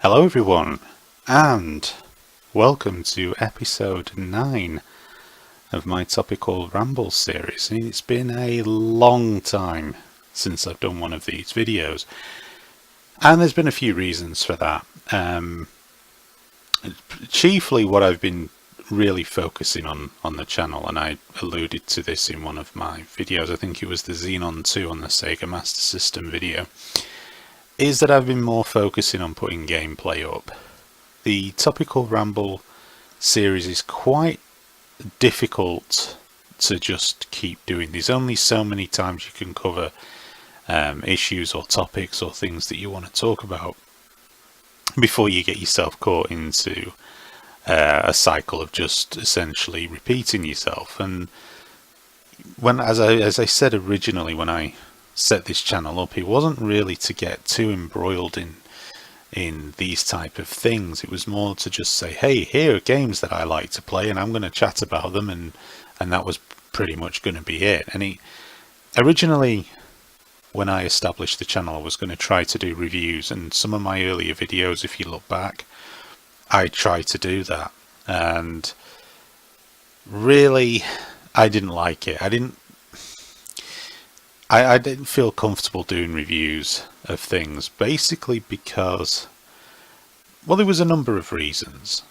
Hello everyone, and welcome to episode 9 of my Topical Ramble series. It's been a long time since I've done one of these videos, and there's been a few reasons for that. Chiefly what I've been really focusing on the channel, and I alluded to this in one of my videos, I think it was the Xenon 2 on the Sega Master System video, is that I've been more focusing on putting gameplay up. The Topical Ramble series is quite difficult to just keep doing. There's only so many times you can cover issues or topics or things that you want to talk about before you get yourself caught into a cycle of just essentially repeating yourself. And when, as I said originally, when I set this channel up, it wasn't really to get too embroiled in these type of things. It was more to just say, hey, here are games that I like to play and I'm going to chat about them, and that was pretty much going to be it. And originally, when I established the channel, I was going to try to do reviews, and some of my earlier videos, if you look back, I tried to do that, and really I didn't like it. I didn't feel comfortable doing reviews of things, basically because, well, there was a number of reasons.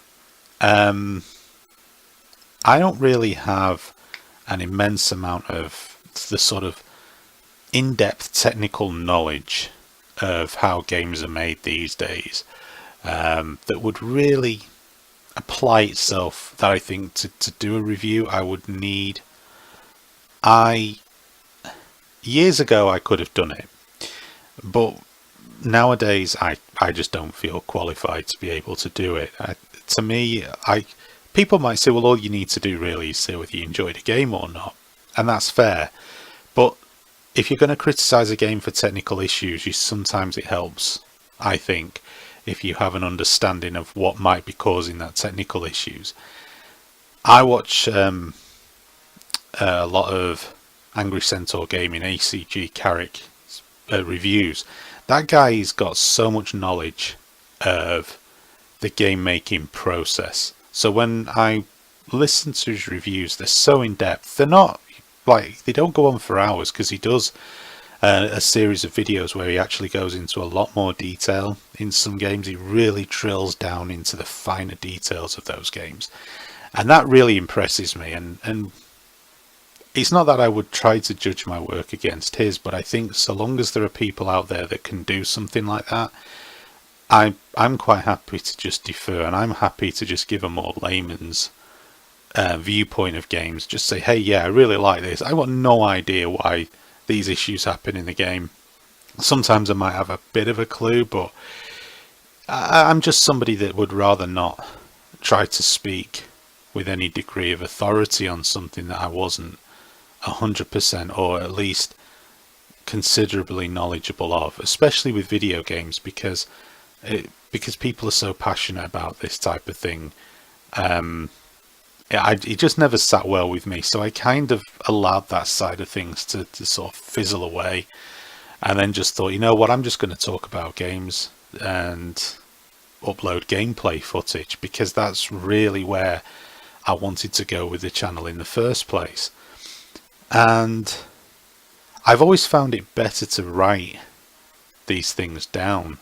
I don't really have an immense amount of the sort of in-depth technical knowledge of how games are made these days that would really apply itself, that I think to do a review I would need. Years ago I could have done it, but nowadays I just don't feel qualified to be able to do it. To me, people might say, well, all you need to do really is say whether you enjoyed a game or not, and that's fair. But if you're going to criticize a game for technical issues, sometimes it helps, I think, if you have an understanding of what might be causing that technical issues. I watch a lot of Angry Centaur Gaming, ACG Carrick reviews. That guy's got so much knowledge of the game making process. So when I listen to his reviews, they're so in depth. They're not like, they don't go on for hours, because he does a series of videos where he actually goes into a lot more detail in some games. He really drills down into the finer details of those games, and that really impresses me. And it's not that I would try to judge my work against his, but I think so long as there are people out there that can do something like that, I'm quite happy to just defer, and I'm happy to just give a more layman's viewpoint of games. Just say, hey, yeah, I really like this. I got no idea why these issues happen in the game. Sometimes I might have a bit of a clue, but I'm just somebody that would rather not try to speak with any degree of authority on something that I wasn't 100% or at least considerably knowledgeable of, especially with video games, because people are so passionate about this type of thing. It just never sat well with me, so I kind of allowed that side of things to sort of fizzle away, and then just thought, you know what, I'm just going to talk about games and upload gameplay footage, because that's really where I wanted to go with the channel in the first place. And I've always found it better to write these things down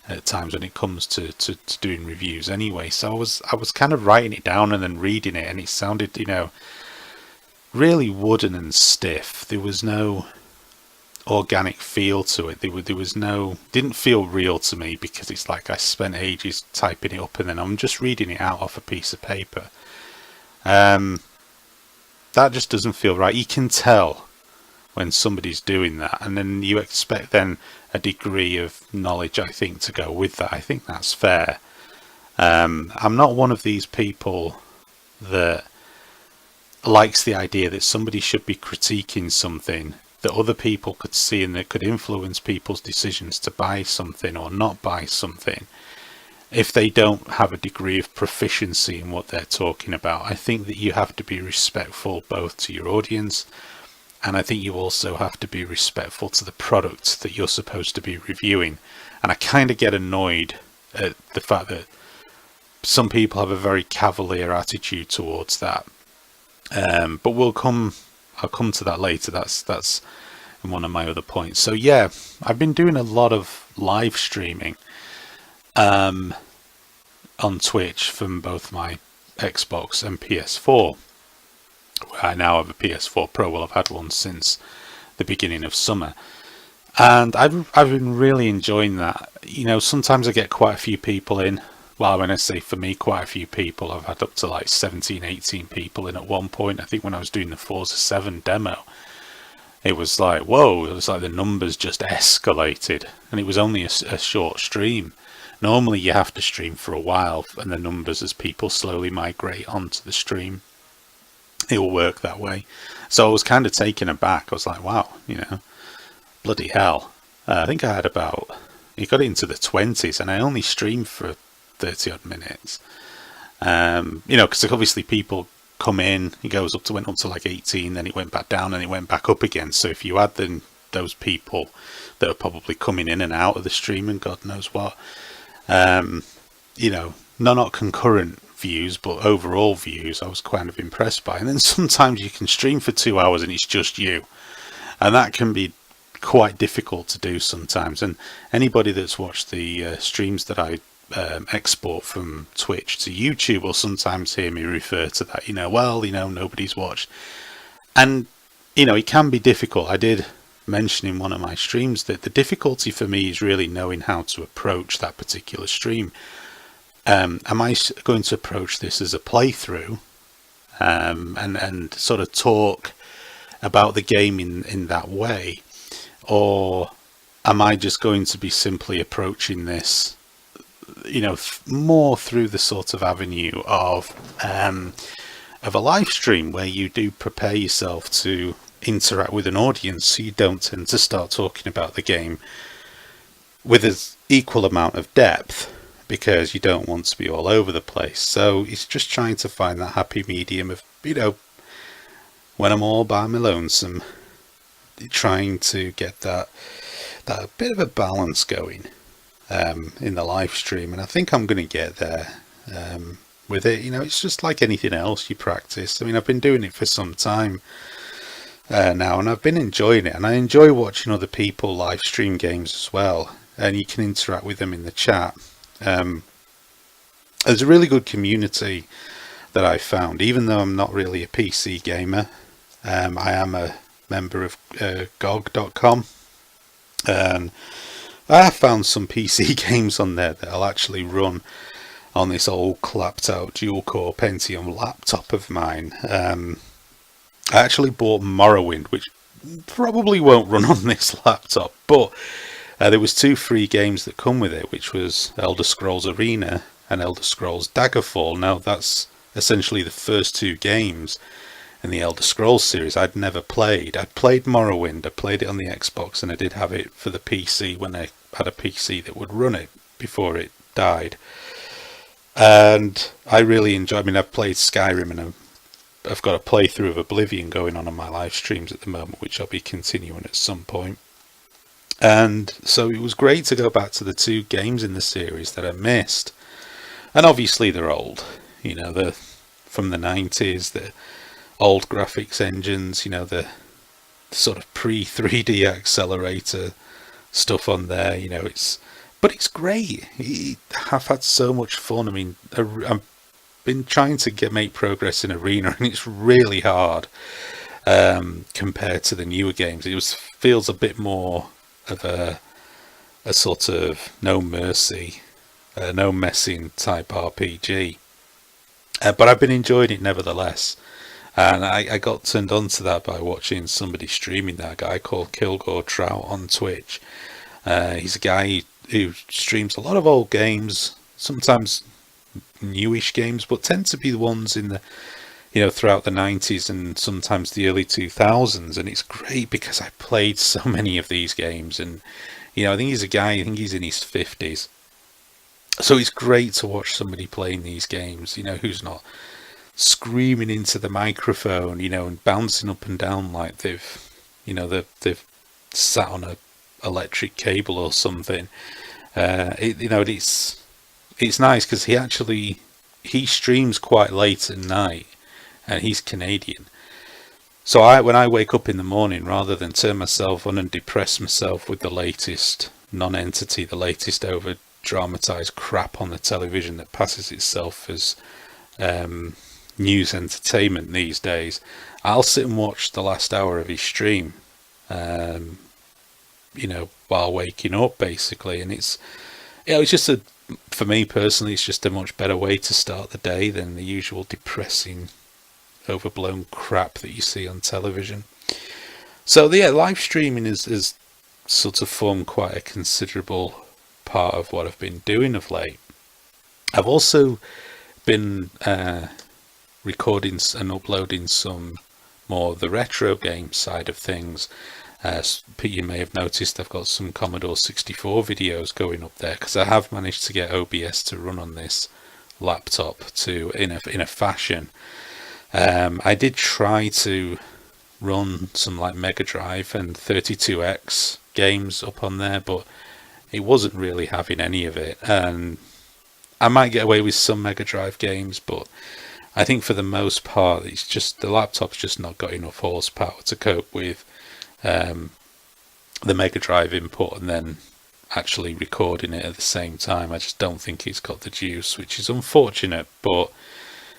at times when it comes to doing reviews anyway. So I was kind of writing it down and then reading it, and it sounded, really wooden and stiff. There was no organic feel to it. There was no, didn't feel real to me, because it's like I spent ages typing it up and then I'm just reading it out off a piece of paper. That just doesn't feel right. You can tell when somebody's doing that, and then you expect then a degree of knowledge, I think, to go with that. I think that's fair. I'm not one of these people that likes the idea that somebody should be critiquing something that other people could see and that could influence people's decisions to buy something or not buy something, if they don't have a degree of proficiency in what they're talking about. I think that you have to be respectful both to your audience, and I think you also have to be respectful to the product that you're supposed to be reviewing. And I kind of get annoyed the fact that some people have a very cavalier attitude towards that. But I'll come to that later. That's in one of my other points. So yeah, I've been doing a lot of live streaming on Twitch from both my Xbox and PS4. I now have a PS4 Pro. Well, I've had one since the beginning of summer, and I've been really enjoying that. Sometimes I get quite a few people in. Well, when I say for me, quite a few people, I've had up to like 17, 18 people in at one point. I think when I was doing the Forza 7 demo, it was like, whoa, it was like the numbers just escalated. And it was only a short stream. Normally you have to stream for a while, and the numbers, as people slowly migrate onto the stream, it will work that way. So I was kind of taken aback. I was like, wow, bloody hell. I think I had it got into the 20s, and I only streamed for 30 odd minutes. Because obviously people come in, went up to like 18, then it went back down and it went back up again. So if you add those people that are probably coming in and out of the stream and God knows what, not concurrent views, but overall views, I was kind of impressed by. And then sometimes you can stream for 2 hours and it's just you, and that can be quite difficult to do sometimes. And anybody that's watched the streams that I export from Twitch to YouTube will sometimes hear me refer to that, nobody's watched. And, it can be difficult. I did mention in one of my streams that the difficulty for me is really knowing how to approach that particular stream. Am I going to approach this as a playthrough and sort of talk about the game in that way? Or am I just going to be simply approaching this more through the sort of avenue of a live stream, where you do prepare yourself to interact with an audience, so you don't tend to start talking about the game with an equal amount of depth, because you don't want to be all over the place. So it's just trying to find that happy medium of, when I'm all by my lonesome, trying to get that bit of a balance going in the live stream. And I think I'm going to get there with it. It's just like anything else, you practice. I mean, I've been doing it for some time now, and I've been enjoying it, and I enjoy watching other people live stream games as well, and you can interact with them in the chat. There's a really good community that I found, even though I'm not really a PC gamer. I am a member of GOG.com, and I have found some PC games on there that I'll actually run on this old clapped out dual core Pentium laptop of mine. I actually bought Morrowind, which probably won't run on this laptop, but there was 2 free games that come with it, which was Elder Scrolls Arena and Elder Scrolls Daggerfall. Now that's essentially the first 2 games in the Elder Scrolls series I'd never played. I'd played Morrowind, I played it on the Xbox, and I did have it for the PC when I had a PC that would run it before it died. And I really enjoyed. I mean, I've played Skyrim, and I've got a playthrough of Oblivion going on my live streams at the moment, which I'll be continuing at some point. And so it was great to go back to the 2 games in the series that I missed. And obviously they're old, they're from the 90s, the old graphics engines, the sort of pre-3D accelerator stuff on there, but it's great. I've had so much fun. I mean, I've been trying to make progress in Arena, and it's really hard compared to the newer games. It feels a bit more of a sort of no mercy, no messing type RPG. But I've been enjoying it nevertheless. And I got turned on to that by watching somebody streaming that, a guy called Kilgore Trout on Twitch. He's a guy who streams a lot of old games, sometimes newish games, but tend to be the ones in the, throughout the 90s and sometimes the early 2000s. And it's great because I played so many of these games. And, I think he's in his 50s. So it's great to watch somebody playing these games, who's not screaming into the microphone, and bouncing up and down like they've sat on a electric cable or something. It's it's nice because he streams quite late at night, and he's Canadian. So when I wake up in the morning, rather than turn myself on and depress myself with the latest non-entity, the latest over dramatized crap on the television that passes itself as news entertainment these days, I'll sit and watch the last hour of his stream, while waking up, basically. And it's just for me personally, it's just a much better way to start the day than the usual depressing, overblown crap that you see on television. So yeah, live streaming is sort of formed quite a considerable part of what I've been doing of late. I've also been recording and uploading some more of the retro game side of things. You may have noticed I've got some Commodore 64 videos going up there, because I have managed to get OBS to run on this laptop in a fashion. I did try to run some like Mega Drive and 32X games up on there, but it wasn't really having any of it. And I might get away with some Mega Drive games, but I think for the most part, it's just the laptop's just not got enough horsepower to cope with the Mega Drive input and then actually recording it at the same time. I just don't think it's got the juice, which is unfortunate, but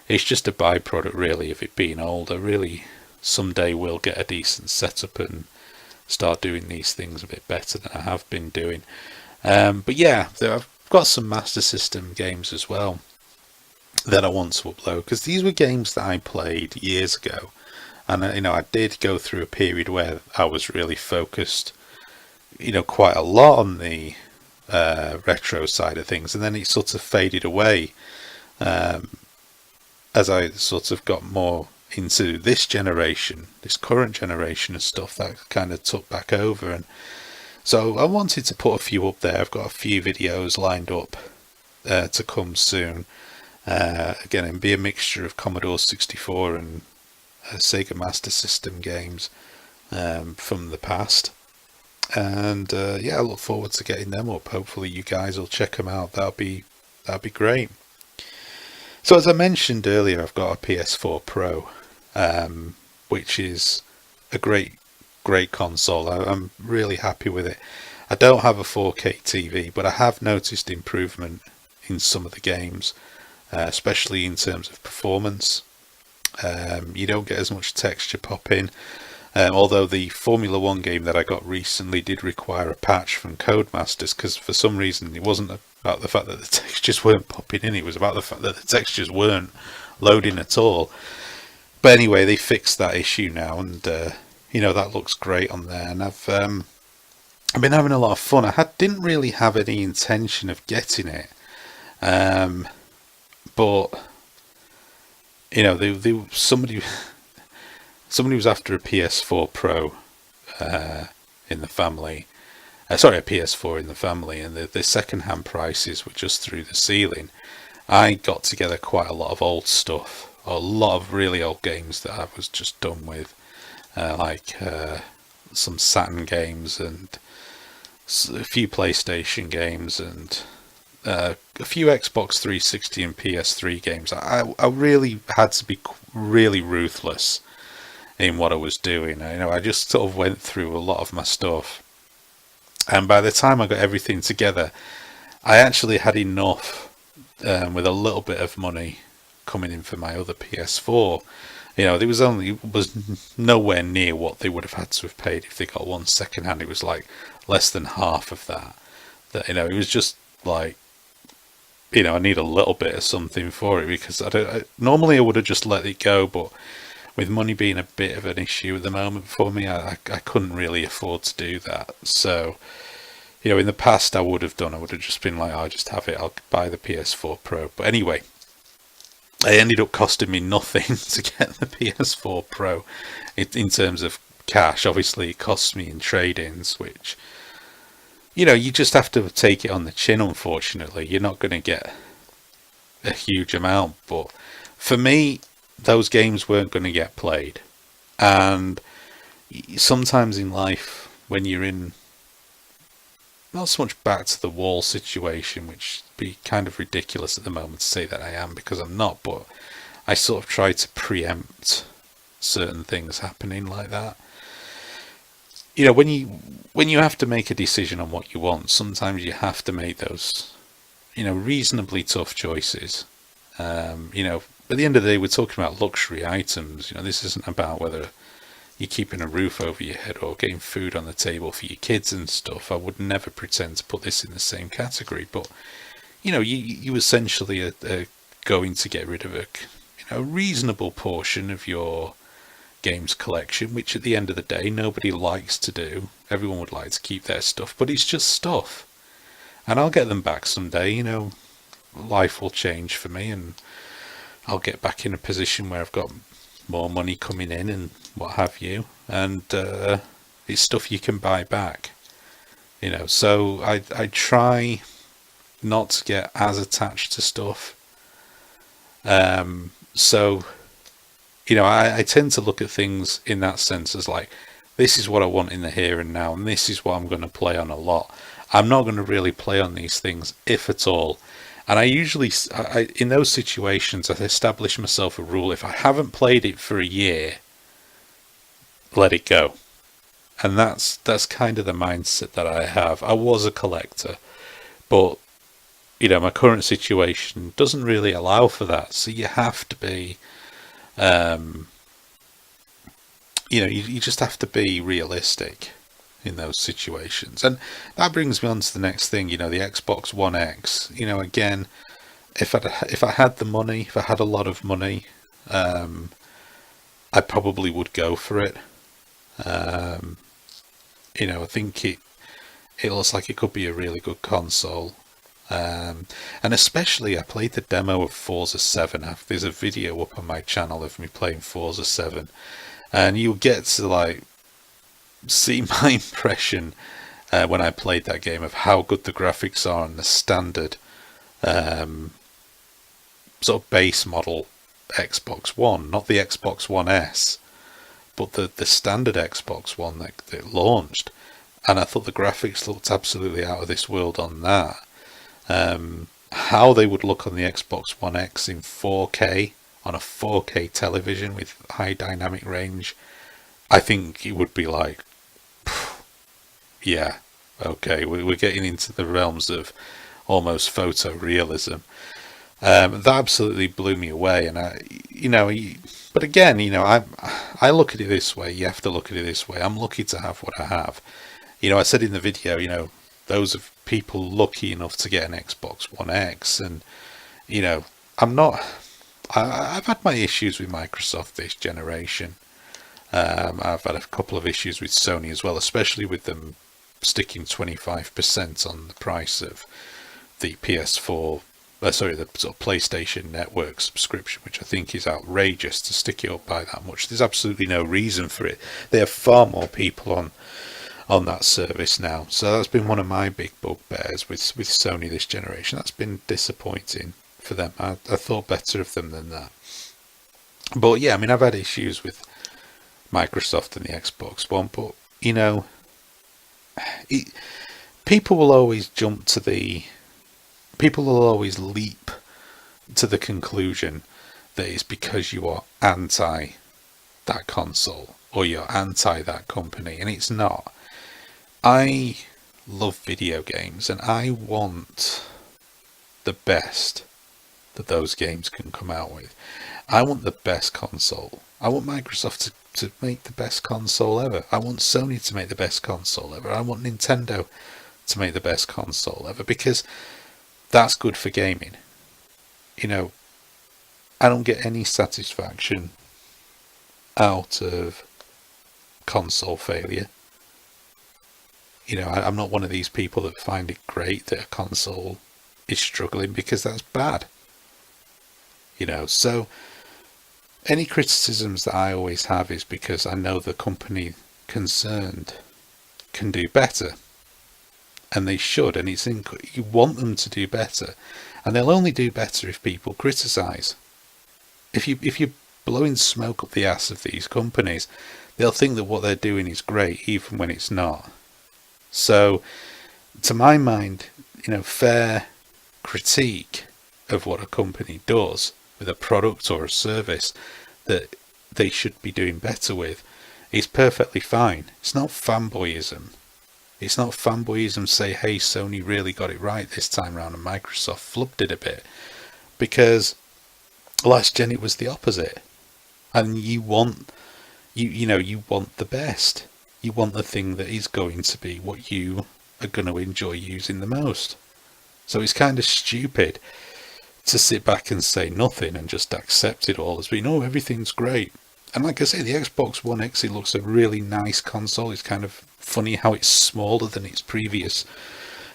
it's just a byproduct really of it being old. I really someday will get a decent setup and start doing these things a bit better than I have been doing. But yeah, I've got some Master System games as well that I want to upload, because these were games that I played years ago. And I did go through a period where I was really focused, quite a lot on the retro side of things, and then it sort of faded away as I sort of got more into this current generation of stuff that kind of took back over. And so I wanted to put a few up there. I've got a few videos lined up to come soon. Again, it'll be a mixture of Commodore 64 and Sega Master System games from the past. And I look forward to getting them up. Hopefully you guys will check them out. That'd be great. So as I mentioned earlier, I've got a PS4 Pro, which is a great console. I'm really happy with it. I don't have a 4K TV, but I have noticed improvement in some of the games, especially in terms of performance. You don't get as much texture popping, although the Formula 1 game that I got recently did require a patch from Codemasters, because for some reason it wasn't about the fact that the textures weren't popping in, it was about the fact that the textures weren't loading at all. But anyway, they fixed that issue now, and that looks great on there. And I've been having a lot of fun. Didn't really have any intention of getting it, but somebody was after a PS4 Pro in the family. A PS4 in the family, and the second-hand prices were just through the ceiling. I got together quite a lot of old stuff, a lot of really old games that I was just done with, like some Saturn games and a few PlayStation games and a few Xbox 360 and PS3 games. I really had to be really ruthless in what I was doing. I just sort of went through a lot of my stuff. And by the time I got everything together, I actually had enough with a little bit of money coming in for my other PS4. There was nowhere near what they would have had to have paid if they got one second hand. It was like less than half of that. It was just like, I need a little bit of something for it, because normally I would have just let it go, but with money being a bit of an issue at the moment for me, I couldn't really afford to do that. So, in the past I would have just been like, I'll just have it, I'll buy the PS4 Pro. But anyway, it ended up costing me nothing to get the PS4 Pro in terms of cash. Obviously it costs me in trade-ins, which, you just have to take it on the chin, unfortunately. You're not going to get a huge amount, but for me, those games weren't going to get played. And sometimes in life, when you're in not so much back to the wall situation, which would be kind of ridiculous at the moment to say that I am, because I'm not, but I sort of try to preempt certain things happening like that. When you have to make a decision on what you want, sometimes you have to make those, reasonably tough choices. At the end of the day, we're talking about luxury items. This isn't about whether you're keeping a roof over your head or getting food on the table for your kids and stuff. I would never pretend to put this in the same category, but you essentially are going to get rid of a reasonable portion of your games collection, which at the end of the day nobody likes to do. Everyone would like to keep their stuff, but it's just stuff, and I'll get them back someday. Life will change for me, and I'll get back in a position where I've got more money coming in and what have you, and it's stuff you can buy back. So I try not to get as attached to stuff. I tend to look at things in that sense as like, this is what I want in the here and now, and this is what I'm going to play on a lot. I'm not going to really play on these things, if at all. And I usually, in those situations, I establish myself a rule. If I haven't played it for a year, let it go. And that's kind of the mindset that I have. I was a collector, but my current situation doesn't really allow for that. So you have to be, you just have to be realistic in those situations. And that brings me on to the next thing, the Xbox One X. Again, if I had the money, if I had a lot of money, I probably would go for it. I think it looks like it could be a really good console. And especially I played the demo of Forza 7. There's a video up on my channel of me playing Forza 7, and you'll get to see my impression when I played that game of how good the graphics are on the standard sort of base model Xbox One, not the Xbox One S, but the standard Xbox One that launched. And I thought the graphics looked absolutely out of this world on that. How they would look on the Xbox One X in 4K on a 4K television with high dynamic range, I think it would be like, yeah, okay, we're getting into the realms of almost photorealism. That absolutely blew me away, and but again, I look at it this way. You have to look at it this way. I'm lucky to have what I have. I said in the video, those of people lucky enough to get an Xbox One X, and I'm not. I've had my issues with Microsoft this generation. I've had a couple of issues with Sony as well, especially with them sticking 25% on the price of the PS4. The sort of PlayStation Network subscription, which I think is outrageous to stick it up by that much. There's absolutely no reason for it. They have far more people on that service now. So that's been one of my big bugbears with Sony this generation. That's been disappointing for them. I thought better of them than that. But yeah, I've had issues with Microsoft and the Xbox One, but people will always leap to the conclusion that it's because you are anti that console or you're anti that company, and it's not. I love video games, and I want the best that those games can come out with. I want the best console. I want Microsoft to make the best console ever. I want Sony to make the best console ever. I want Nintendo to make the best console ever, because that's good for gaming. I don't get any satisfaction out of console failure. I'm not one of these people that find it great that a console is struggling, because that's bad. So any criticisms that I always have is because I know the company concerned can do better. And they should, and you want them to do better, and they'll only do better if people criticise. If you're blowing smoke up the ass of these companies, they'll think that what they're doing is great, even when it's not. So to my mind, fair critique of what a company does with a product or a service that they should be doing better with is perfectly fine. It's not fanboyism. It's not fanboyism say, hey, Sony really got it right this time around and Microsoft flubbed it a bit. Because last gen it was the opposite. And you want the best. You want the thing that is going to be what you are going to enjoy using the most. So it's kind of stupid to sit back and say nothing and just accept it all as being, oh, everything's great. And like I say, the Xbox One X, it looks a really nice console. It's kind of funny how it's smaller than its previous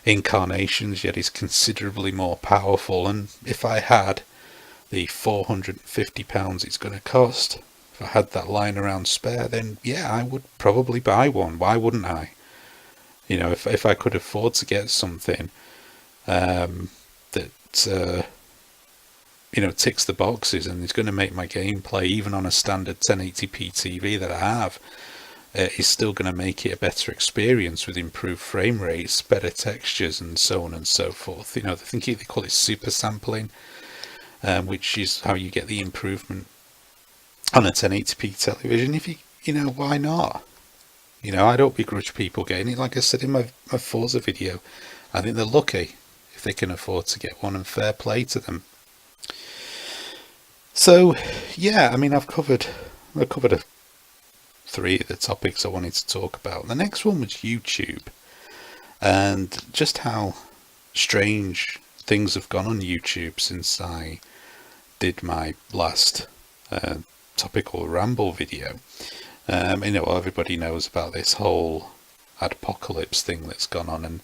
incarnations, yet it's considerably more powerful. And if I had the £450 it's going to cost, if I had that lying around spare, then yeah, I would probably buy one. Why wouldn't I? If I could afford to get something that ticks the boxes and is going to make my gameplay, even on a standard 1080p TV that I have, is still going to make it a better experience with improved frame rates, better textures, and so on and so forth. I think they call it super sampling, which is how you get the improvement on a 1080p television. If why not? I don't begrudge people getting it. Like I said in my Forza video, I think they're lucky if they can afford to get one, and fair play to them. So, yeah, I mean, I've covered 3 of the topics I wanted to talk about. The next one was YouTube, and just how strange things have gone on YouTube since I did my last Topical Ramble video. Everybody knows about this whole adpocalypse thing that's gone on, and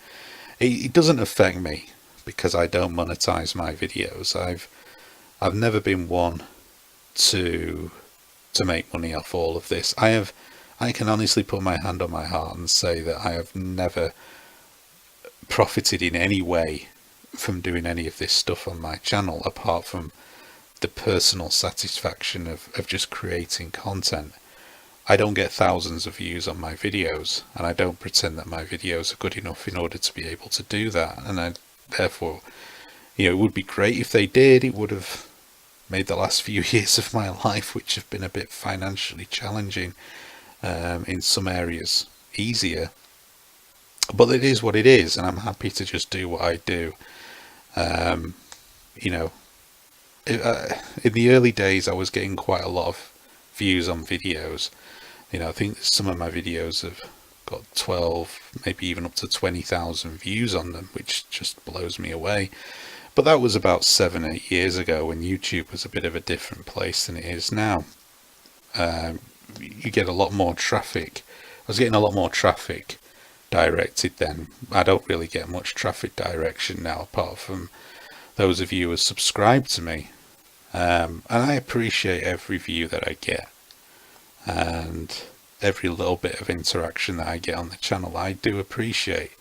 it doesn't affect me because I don't monetize my videos. I've never been one to make money off all of this. I can honestly put my hand on my heart and say that I have never profited in any way from doing any of this stuff on my channel, apart from the personal satisfaction of just creating content. I don't get thousands of views on my videos, and I don't pretend that my videos are good enough in order to be able to do that. And therefore, it would be great if they did. It would have made the last few years of my life, which have been a bit financially challenging, in some areas, easier. But it is what it is, and I'm happy to just do what I do. In the early days, I was getting quite a lot of views on videos. I think some of my videos have got 12, maybe even up to 20,000 views on them, which just blows me away. But that was about 7-8 years ago, when YouTube was a bit of a different place than it is now. You get a lot more traffic. I was getting a lot more traffic directed then. I don't really get much traffic direction now, apart from those of you who subscribe to me. And I appreciate every view that I get, and every little bit of interaction that I get on the channel. I do appreciate.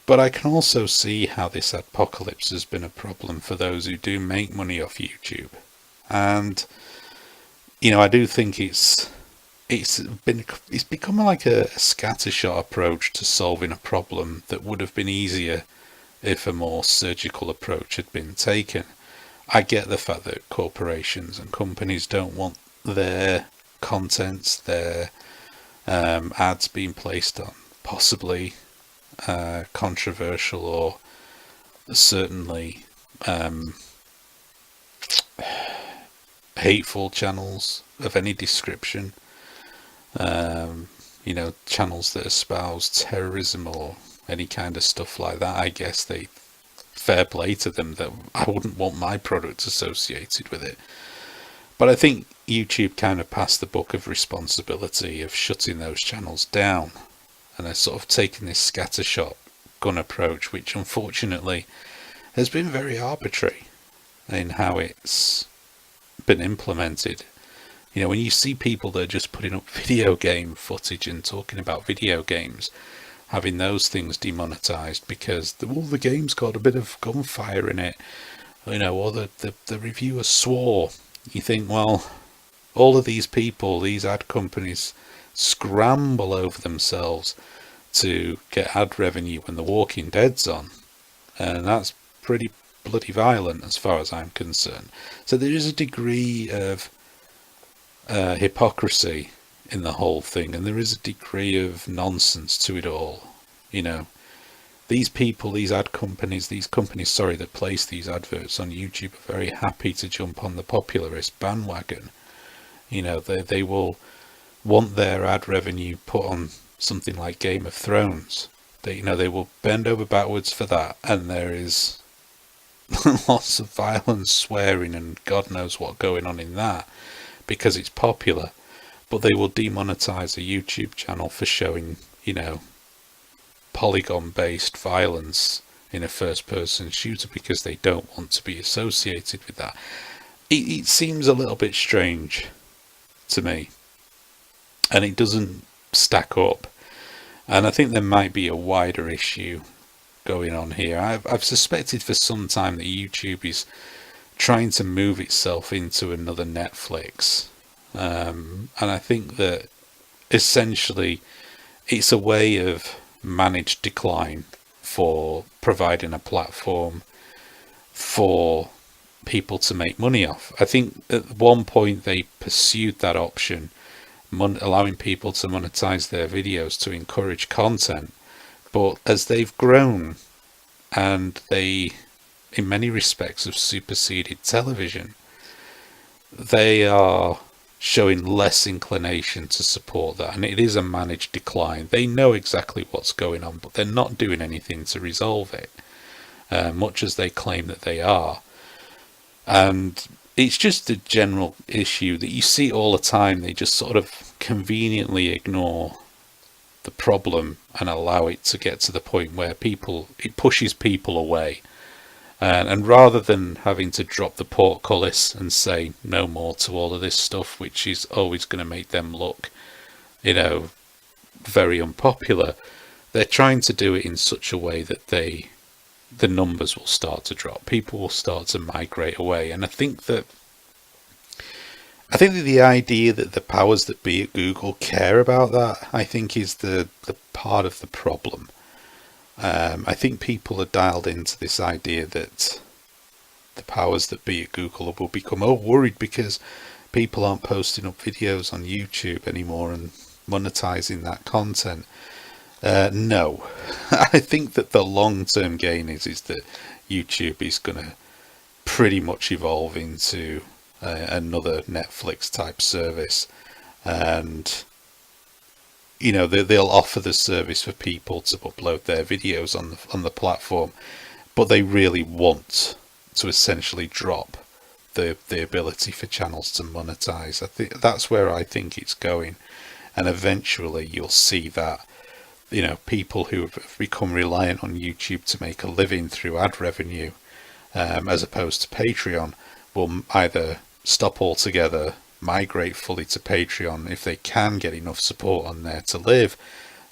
But I can also see how this apocalypse has been a problem for those who do make money off YouTube. And I do think it's become like a scattershot approach to solving a problem that would have been easier if a more surgical approach had been taken. I get the fact that corporations and companies don't want their contents, their ads being placed on possibly controversial or certainly hateful channels of any description. Channels that espouse terrorism or any kind of stuff like that. I guess fair play to them, that I wouldn't want my product associated with it. But I think YouTube kind of passed the buck of responsibility of shutting those channels down, and they're sort of taking this scattershot gun approach, which unfortunately has been very arbitrary in how it's been implemented. When you see people that are just putting up video game footage and talking about video games, having those things demonetized because the game's got a bit of gunfire in it, or the reviewer swore, you think, well, all of these people, these ad companies, scramble over themselves to get ad revenue when The Walking Dead's on. And that's pretty bloody violent as far as I'm concerned. So there is a degree of hypocrisy in the whole thing, and there is a degree of nonsense to it all. You know, these people, these ad companies, that place these adverts on YouTube are very happy to jump on the popularist bandwagon. You know, they will want their ad revenue put on something like Game of Thrones. They will bend over backwards for that, and there is lots of violence, swearing, and God knows what going on in that because it's popular. But they will demonetize a YouTube channel for showing, polygon-based violence in a first-person shooter because they don't want to be associated with that. It seems a little bit strange to me, and it doesn't stack up. And I think there might be a wider issue going on here. I've suspected for some time that YouTube is trying to move itself into another Netflix. And I think that essentially it's a way of managed decline for providing a platform for people to make money off. I think at one point they pursued that option, allowing people to monetize their videos to encourage content. But as they've grown and they, in many respects, have superseded television, they are showing less inclination to support that, and it is a managed decline. They know exactly what's going on, but they're not doing anything to resolve it, much as they claim that they are. And it's just a general issue that you see all the time. They just sort of conveniently ignore the problem and allow it to get to the point where it pushes people away. And rather than having to drop the portcullis and say no more to all of this stuff, which is always going to make them look, very unpopular, they're trying to do it in such a way that the numbers will start to drop. People will start to migrate away. And I think that the idea that the powers that be at Google care about that, I think is the part of the problem. I think people are dialed into this idea that the powers that be at Google will become worried because people aren't posting up videos on YouTube anymore and monetizing that content. No, I think that the long-term gain is that YouTube is going to pretty much evolve into another Netflix type service, and they'll offer the service for people to upload their videos on the platform, but they really want to essentially drop the ability for channels to monetize. I think that's where I think it's going, and eventually you'll see that people who have become reliant on YouTube to make a living through ad revenue, as opposed to Patreon, will either stop altogether, migrate fully to Patreon if they can get enough support on there to live,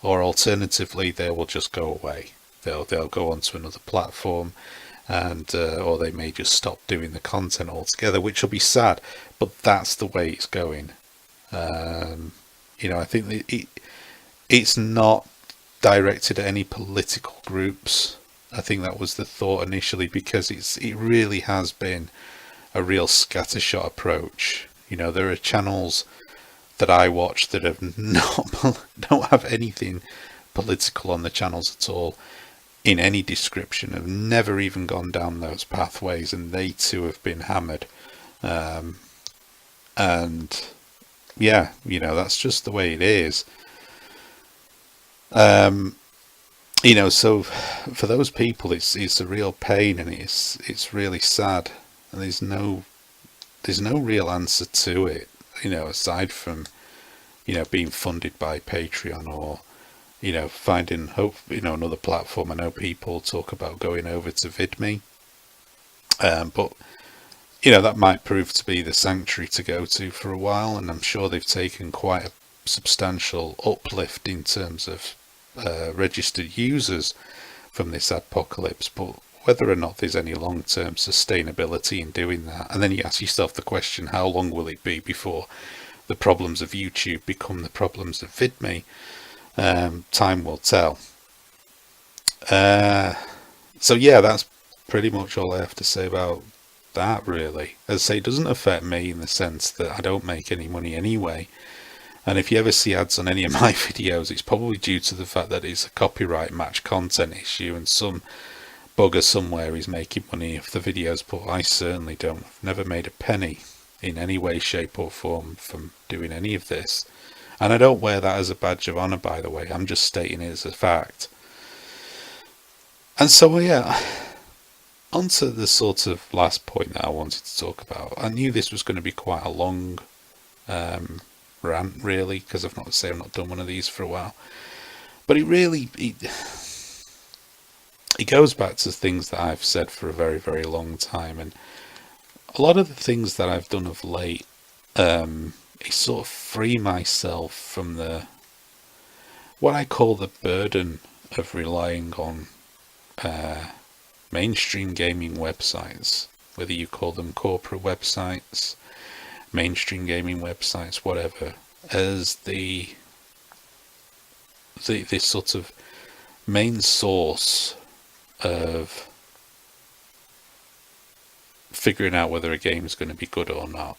or alternatively they will just go away. They'll go onto another platform, and or they may just stop doing the content altogether, which will be sad, but that's the way it's going. I think that it's not directed at any political groups. I think that was the thought initially, because it really has been a real scattershot approach. There are channels that I watch that have don't have anything political on the channels at all in any description, have never even gone down those pathways, and they too have been hammered. And yeah, that's just the way it is. So for those people, it's a real pain, and it's really sad, and there's no real answer to it, aside from, being funded by Patreon, or, finding hope, another platform. I know people talk about going over to VidMe, but, that might prove to be the sanctuary to go to for a while, and I'm sure they've taken quite a substantial uplift in terms of registered users from this adpocalypse, but whether or not there's any long-term sustainability in doing that. And then you ask yourself the question, how long will it be before the problems of YouTube become the problems of VidMe? Time will tell. So yeah, that's pretty much all I have to say about that, really. As I say, it doesn't affect me in the sense that I don't make any money anyway. And if you ever see ads on any of my videos, it's probably due to the fact that it's a copyright match content issue and some bugger somewhere is making money if the videos, but I certainly don't. I've never made a penny in any way, shape or form from doing any of this. And I don't wear that as a badge of honour, by the way. I'm just stating it as a fact. And so, yeah, on to the sort of last point that I wanted to talk about. I knew this was going to be quite a long rant, really, because I've not done one of these for a while. But it goes back to things that I've said for a very, very long time. And a lot of the things that I've done of late is sort of free myself from what I call the burden of relying on mainstream gaming websites, whether you call them corporate websites, mainstream gaming websites, whatever, as the sort of main source of figuring out whether a game is going to be good or not.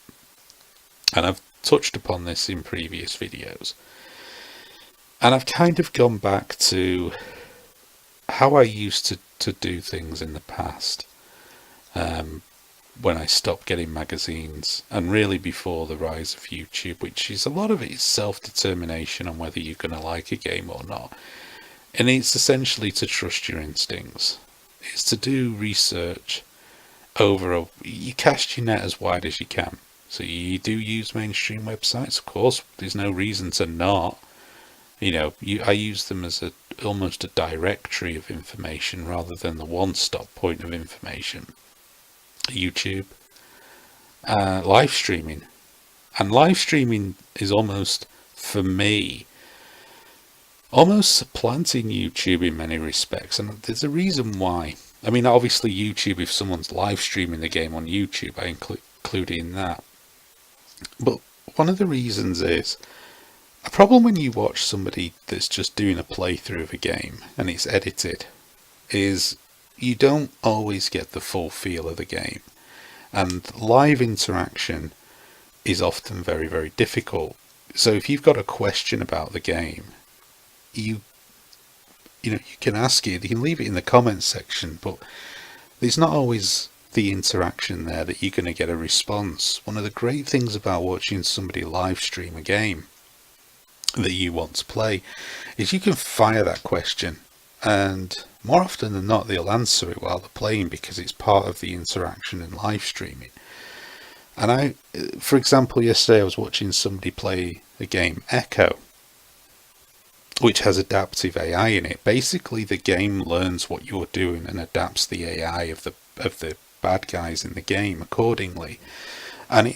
And I've touched upon this in previous videos. And I've kind of gone back to how I used to do things in the past, when I stopped getting magazines, and really before the rise of YouTube, which is a lot of it is self-determination on whether you're going to like a game or not. And it's essentially to trust your instincts. It's to do research you cast your net as wide as you can. So you do use mainstream websites, of course. There's no reason to not. I use them as almost a directory of information rather than the one-stop point of information. YouTube, live streaming. And live streaming is almost, for me, almost supplanting YouTube in many respects. And there's a reason why. I mean, obviously YouTube, if someone's live streaming the game on YouTube, I include in that. But one of the reasons is, a problem when you watch somebody that's just doing a playthrough of a game and it's edited is you don't always get the full feel of the game. And live interaction is often very, very difficult. So if you've got a question about the game, you can ask it, you can leave it in the comments section, but there's not always the interaction there that you're going to get a response. One of the great things about watching somebody live stream a game that you want to play is you can fire that question, and more often than not they'll answer it while they're playing because it's part of the interaction in live streaming. And for example, yesterday I was watching somebody play the game Echo, which has adaptive AI in it. Basically, the game learns what you're doing and adapts the AI of the bad guys in the game accordingly, and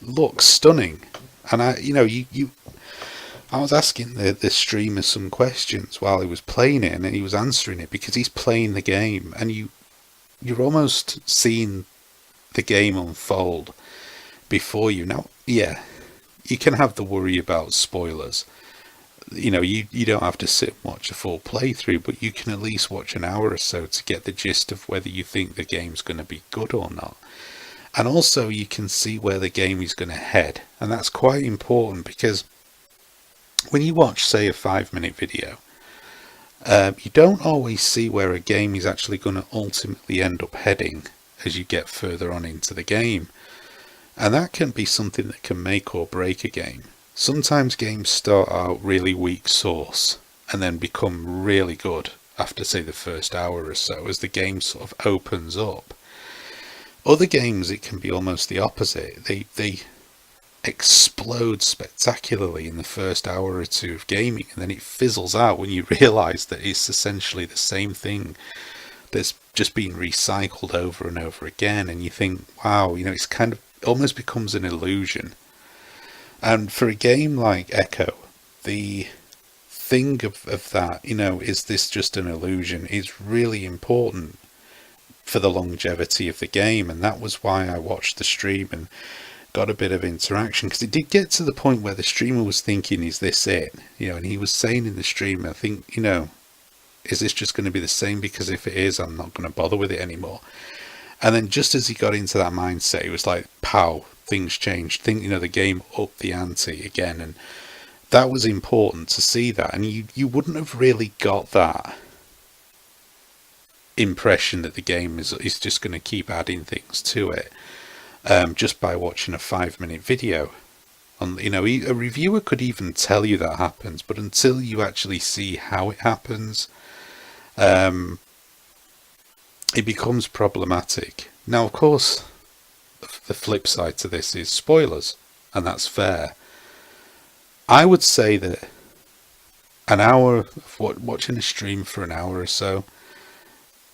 looks stunning. And I was asking the streamer some questions while he was playing it, and he was answering it because he's playing the game, and you're almost seeing the game unfold before you. Now, yeah, you can have the worry about spoilers. You don't have to sit and watch a full playthrough, but you can at least watch an hour or so to get the gist of whether you think the game's going to be good or not. And also you can see where the game is going to head. And that's quite important because when you watch, say, a 5-minute video, you don't always see where a game is actually going to ultimately end up heading as you get further on into the game. And that can be something that can make or break a game. Sometimes games start out really weak source and then become really good after, say, the first hour or so as the game sort of opens up. Other games, it can be almost the opposite. They explode spectacularly in the first hour or two of gaming, and then it fizzles out when you realise that it's essentially the same thing that's just been recycled over and over again, and you think, wow, it's kind of almost becomes an illusion. And for a game like Echo, the thing of that, is this just an illusion, is really important for the longevity of the game. And that was why I watched the stream and got a bit of interaction, because it did get to the point where the streamer was thinking, is this it? And he was saying in the stream, I think, is this just going to be the same? Because if it is, I'm not going to bother with it anymore. And then just as he got into that mindset, it was like, pow, things changed. The game upped the ante again. And that was important to see that. And you wouldn't have really got that impression that the game is just going to keep adding things to it just by watching a 5-minute video. A reviewer could even tell you that happens, but until you actually see how it happens, it becomes problematic. Now, of course, the flip side to this is spoilers, and that's fair. I would say that an hour of watching a stream for an hour or so,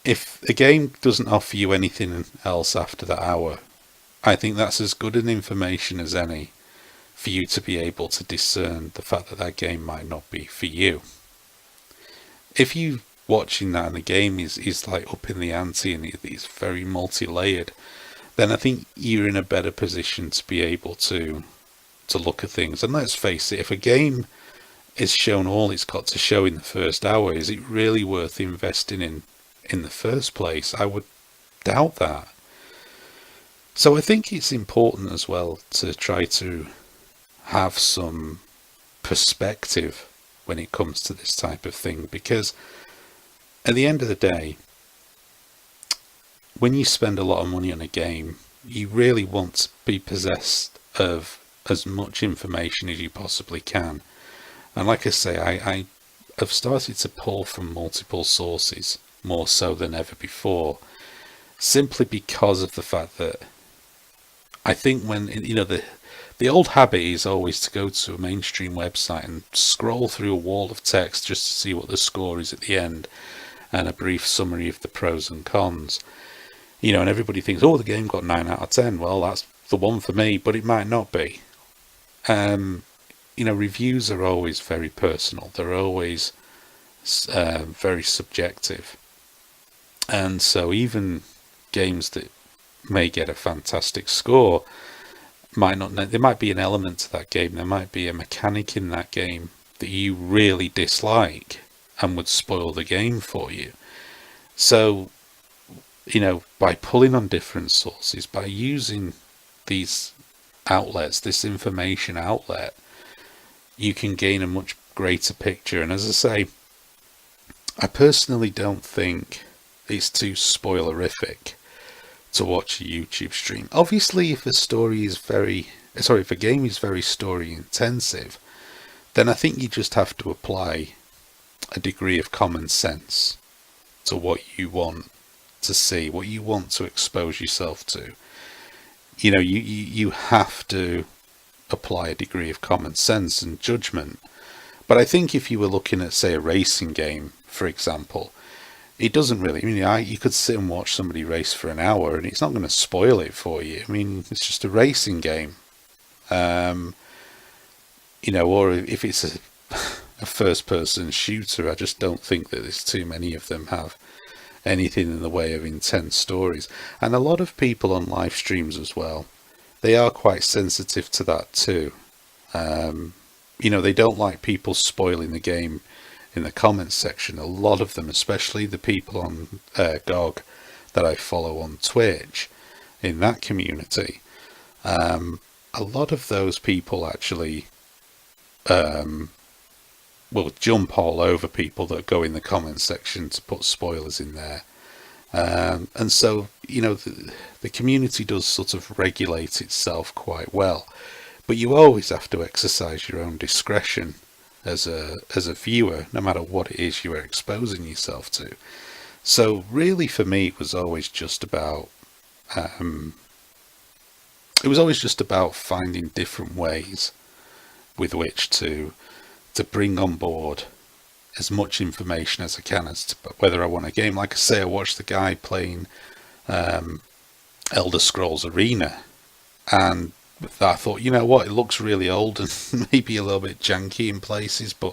if a game doesn't offer you anything else after that hour, I think that's as good an information as any for you to be able to discern the fact that that game might not be for you. If you watching that and the game is like up in the ante and it's very multi-layered, then I think you're in a better position to be able to look at things. And let's face it, if a game is shown all it's got to show in the first hour, is it really worth investing in the first place? I would doubt that. So I think it's important as well to try to have some perspective when it comes to this type of thing, because at the end of the day, when you spend a lot of money on a game, you really want to be possessed of as much information as you possibly can. And like I say, I have started to pull from multiple sources, more so than ever before, simply because of the fact that I think when, the old habit is always to go to a mainstream website and scroll through a wall of text just to see what the score is at the end, and a brief summary of the pros and cons. And everybody thinks, oh, the game got 9 out of 10. Well, that's the one for me, but it might not be. Reviews are always very personal. They're always very subjective. And so even games that may get a fantastic score might not, there might be an element to that game, there might be a mechanic in that game that you really dislike and would spoil the game for you. So, by pulling on different sources, by using these outlets, this information outlet, you can gain a much greater picture. And as I say, I personally don't think it's too spoilerific to watch a YouTube stream. Obviously, if if a game is very story intensive, then I think you just have to apply a degree of common sense to what you want to see, what you want to expose yourself to. You have to apply a degree of common sense and judgment. But I think if you were looking at, say, a racing game, for example, it doesn't really, you could sit and watch somebody race for an hour and it's not going to spoil it for you. It's just a racing game. Or if it's a first-person shooter, I just don't think that there's too many of them have anything in the way of intense stories. And a lot of people on live streams as well, they are quite sensitive to that too. They don't like people spoiling the game in the comments section. A lot of them, especially the people on GOG that I follow on Twitch, in that community, a lot of those people actually will jump all over people that go in the comments section to put spoilers in there. And so, the community does sort of regulate itself quite well, but you always have to exercise your own discretion as a viewer, no matter what it is you are exposing yourself to. So really, for me, it was always just about finding different ways with which to bring on board as much information as I can as to whether I want a game. Like I say, I watched the guy playing Elder Scrolls Arena, and I thought, it looks really old and maybe a little bit janky in places, but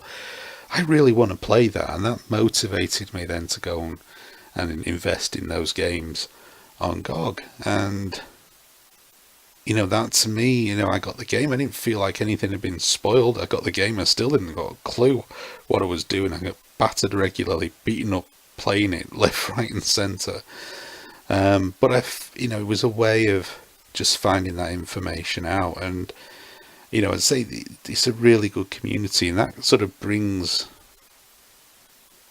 I really want to play that, and that motivated me then to go and invest in those games on GOG. And that to me, I got the game. I didn't feel like anything had been spoiled. I got the game. I still didn't got a clue what I was doing. I got battered regularly, beaten up, playing it left, right, and centre. But it was a way of just finding that information out. And, I'd say it's a really good community. And that sort of brings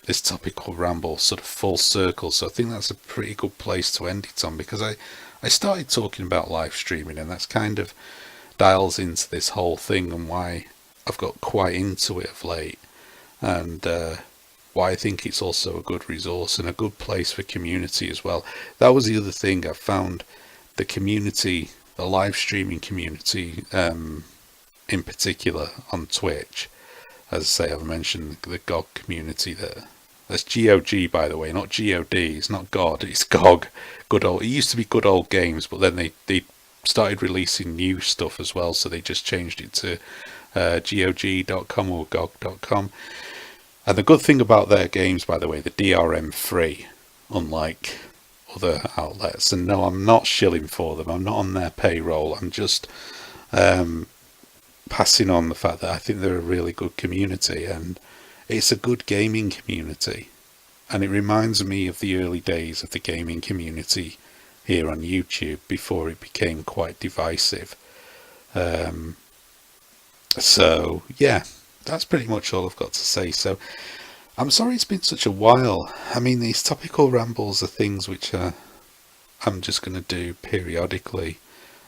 this topical ramble sort of full circle. So I think that's a pretty good place to end it on, because I started talking about live streaming, and that's kind of dials into this whole thing and why I've got quite into it of late, and why I think it's also a good resource and a good place for community as well. That was the other thing I found. The community, the live streaming community, in particular on Twitch, as I say, I've mentioned the GOG community there. That's GOG, by the way, not GOD. It's not God, it's GOG. Good old. It used to be Good Old Games, but then they started releasing new stuff as well, so they just changed it to GOG.com or GOG.com. And the good thing about their games, by the way, the DRM free, unlike other outlets. And no, I'm not shilling for them. I'm not on their payroll. I'm just passing on the fact that I think they're a really good community, and it's a good gaming community. And it reminds me of the early days of the gaming community here on YouTube before it became quite divisive. So yeah, that's pretty much all I've got to say. So I'm sorry it's been such a while. I mean, these topical rambles are things which I'm just going to do periodically.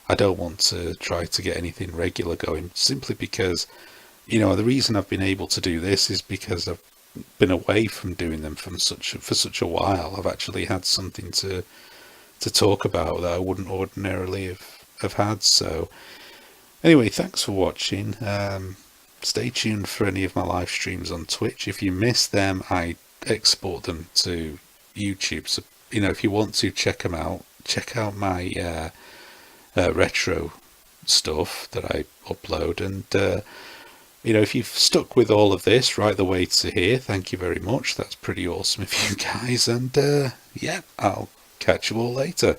I don't want to try to get anything regular going, simply because, the reason I've been able to do this is because I've been away from doing them for such a while. I've actually had something to talk about that I wouldn't ordinarily have had. So anyway, thanks for watching. Stay tuned for any of my live streams on Twitch. If you miss them, I export them to YouTube. So, if you want to check them out, check out my retro stuff that I upload. And, if you've stuck with all of this right the way to here, thank you very much. That's pretty awesome of you guys. And, yeah, I'll catch you all later.